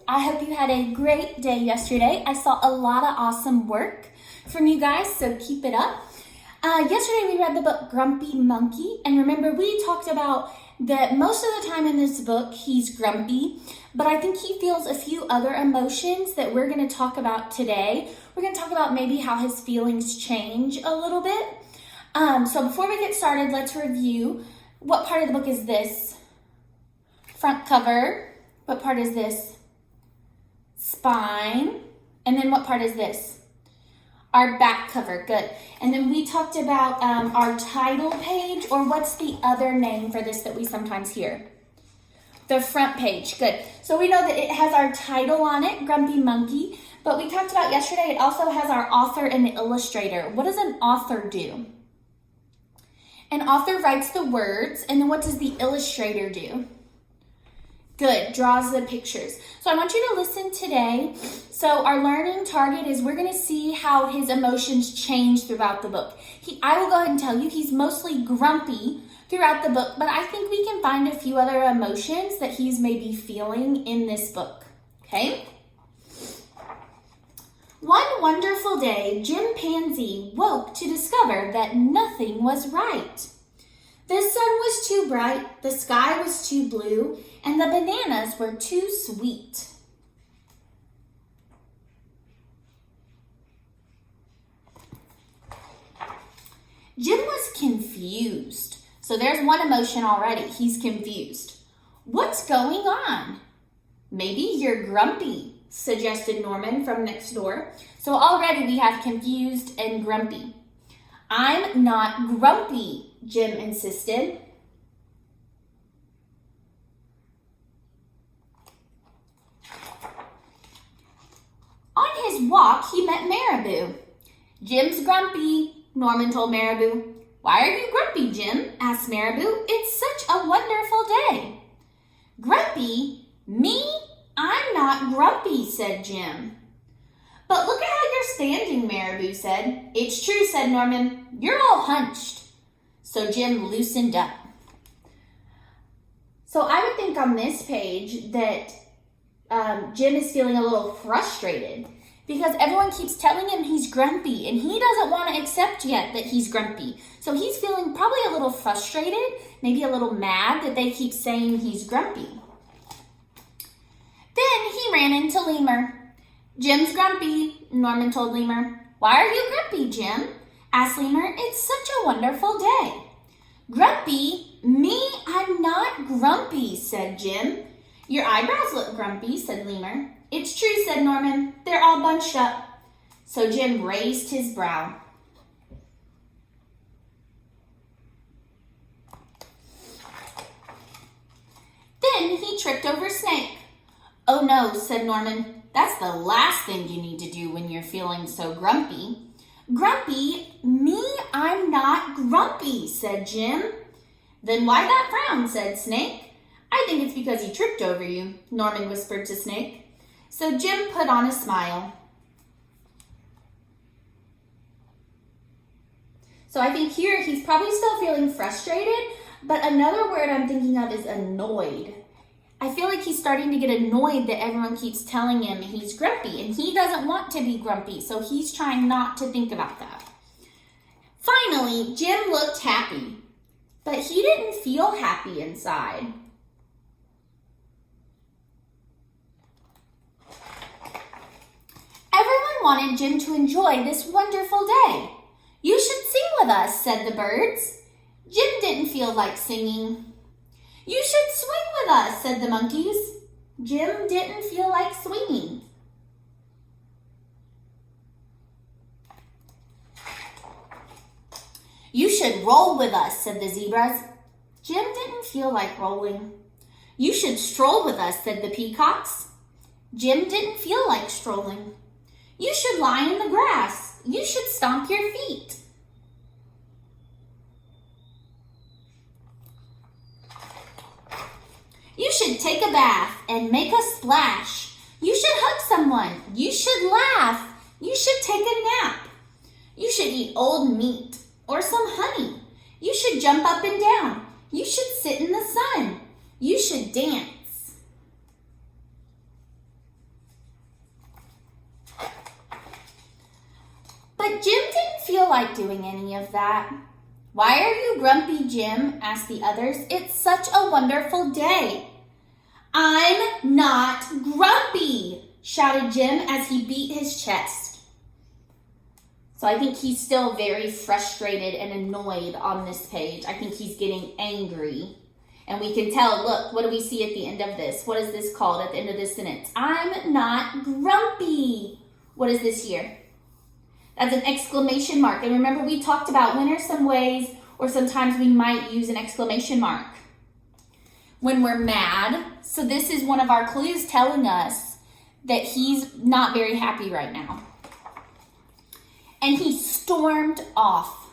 I hope you had a great day yesterday. I saw a lot of awesome work from you guys, so keep it up. Yesterday we read the book Grumpy Monkey, and remember we talked about that most of the time in this book he's grumpy, but I think he feels a few other emotions that we're going to talk about today. We're going to talk about maybe how his feelings change a little bit. So before we get started, let's review. What part of the book is this? Front cover. What part is this? Spine. And then what part is this? Our back cover. Good. And then we talked about our title page, or what's the other name for this that we sometimes hear? The front page. Good. So we know that it has our title on it, Grumpy Monkey, but we talked about yesterday it also has our author and the illustrator. What does an author do? An author writes the words, and then what does the illustrator do? Good, draws the pictures. So I want you to listen today. So our learning target is we're going to see how his emotions change throughout the book. I will go ahead and tell you he's mostly grumpy throughout the book, but I think we can find a few other emotions that he's maybe feeling in this book. Okay? One wonderful day, Chimpanzee woke to discover that nothing was right. The sun was too bright, the sky was too blue, and the bananas were too sweet. Jim was confused. So there's one emotion already. He's confused. What's going on? Maybe you're grumpy, suggested Norman from next door. So already we have confused and grumpy. I'm not grumpy, Jim insisted. On his walk, he met Marabou. Jim's grumpy, Norman told Marabou. Why are you grumpy, Jim? Asked Marabou. It's such a wonderful day. Grumpy? Me? I'm not grumpy, said Jim. But look at how you're standing, Marabou said. It's true, said Norman. You're all hunched. So Jim loosened up. So I would think on this page that Jim is feeling a little frustrated because everyone keeps telling him he's grumpy and he doesn't want to accept yet that he's grumpy. So he's feeling probably a little frustrated, maybe a little mad that they keep saying he's grumpy. Then he ran into Lemur. Jim's grumpy, Norman told Lemur. Why are you grumpy, Jim? Asked Lemur. It's such a wonderful day. Grumpy? Me? I'm not grumpy, said Jim. Your eyebrows look grumpy, said Lemur. It's true, said Norman. They're all bunched up. So Jim raised his brow. Then he tripped over Snake. Oh no, said Norman. That's the last thing you need to do when you're feeling so grumpy. Grumpy? Me? I'm not grumpy, said Jim. Then why that frown, said Snake. I think it's because he tripped over you, Norman whispered to Snake. So Jim put on a smile. So I think here he's probably still feeling frustrated, but another word I'm thinking of is annoyed. I feel like he's starting to get annoyed that everyone keeps telling him he's grumpy, and he doesn't want to be grumpy, so he's trying not to think about that. Finally, Jim looked happy, but he didn't feel happy inside. Everyone wanted Jim to enjoy this wonderful day. You should sing with us, said the birds. Jim didn't feel like singing. You should swing with us, said the monkeys. Jim didn't feel like swinging. You should roll with us, said the zebras. Jim didn't feel like rolling. You should stroll with us, said the peacocks. Jim didn't feel like strolling. You should lie in the grass. You should stomp your feet. You should take a bath and make a splash. You should hug someone. You should laugh. You should take a nap. You should eat old meat or some honey. You should jump up and down. You should sit in the sun. You should dance. But Jim didn't feel like doing any of that. "Why are you grumpy, Jim?" asked the others. "It's such a wonderful day." "I'm not grumpy," shouted Jim as he beat his chest. So I think he's still very frustrated and annoyed on this page. I think he's getting angry. And we can tell, look, what do we see at the end of this? What is this called at the end of this sentence? "I'm not grumpy." What is this here? That's an exclamation mark. And remember, we talked about when are some ways or sometimes we might use an exclamation mark when we're mad. So this is one of our clues telling us that he's not very happy right now. And he stormed off.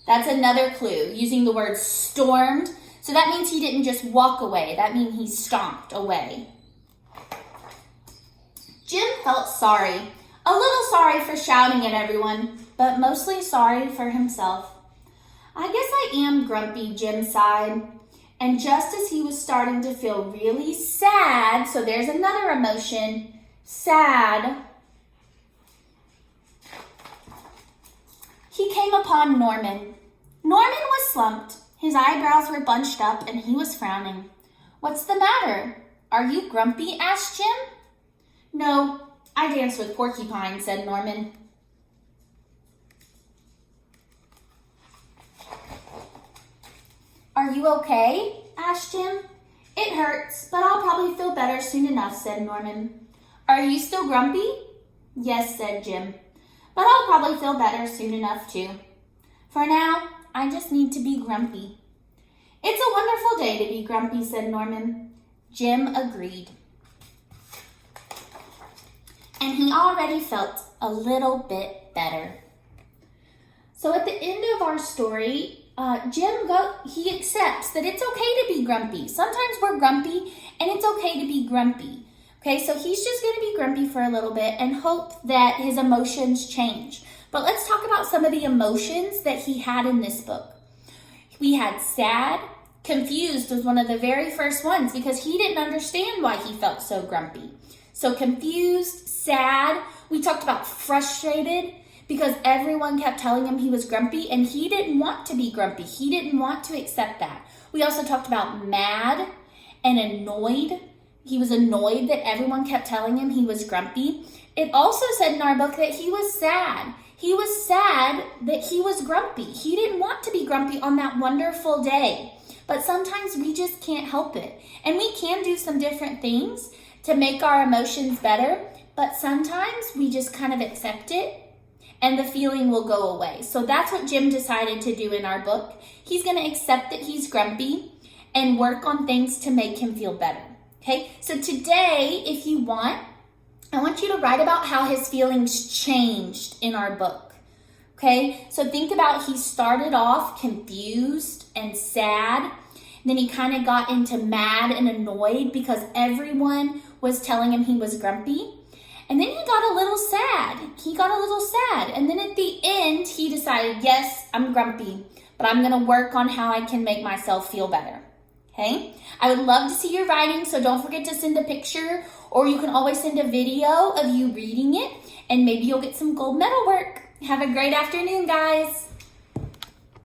That's another clue, using the word stormed. So that means he didn't just walk away. That means he stomped away. Jim felt sorry. A little sorry for shouting at everyone, but mostly sorry for himself. "I guess I am grumpy," Jim sighed. And just as he was starting to feel really sad, so there's another emotion, sad, he came upon Norman. Norman was slumped. His eyebrows were bunched up and he was frowning. "What's the matter? Are you grumpy?" asked Jim. "No, I dance with Porcupine," said Norman. "Are you okay?" asked Jim. "It hurts, but I'll probably feel better soon enough," said Norman. "Are you still grumpy?" "Yes," said Jim, "but I'll probably feel better soon enough too. For now, I just need to be grumpy." "It's a wonderful day to be grumpy," said Norman. Jim agreed. And he already felt a little bit better. So at the end of our story, Jim accepts that it's okay to be grumpy. Sometimes we're grumpy and it's okay to be grumpy. Okay, so he's just going to be grumpy for a little bit and hope that his emotions change. But let's talk about some of the emotions that he had in this book. We had sad. Confused was one of the very first ones because he didn't understand why he felt so grumpy. So confused, sad. We talked about frustrated because everyone kept telling him he was grumpy and he didn't want to be grumpy. He didn't want to accept that. We also talked about mad and annoyed. He was annoyed that everyone kept telling him he was grumpy. It also said in our book that he was sad. He was sad that he was grumpy. He didn't want to be grumpy on that wonderful day. But sometimes we just can't help it. And we can do some different things to make our emotions better. But sometimes we just kind of accept it and the feeling will go away. So that's what Jim decided to do in our book. He's going to accept that he's grumpy and work on things to make him feel better. Okay, so today, if you want, I want you to write about how his feelings changed in our book. Okay, so think about he started off confused and sad. Then he kind of got into mad and annoyed because everyone was telling him he was grumpy. And then he got a little sad. And then at the end, he decided, yes, I'm grumpy, but I'm going to work on how I can make myself feel better. Okay? I would love to see your writing, so don't forget to send a picture, or you can always send a video of you reading it, and maybe you'll get some gold medal work. Have a great afternoon, guys.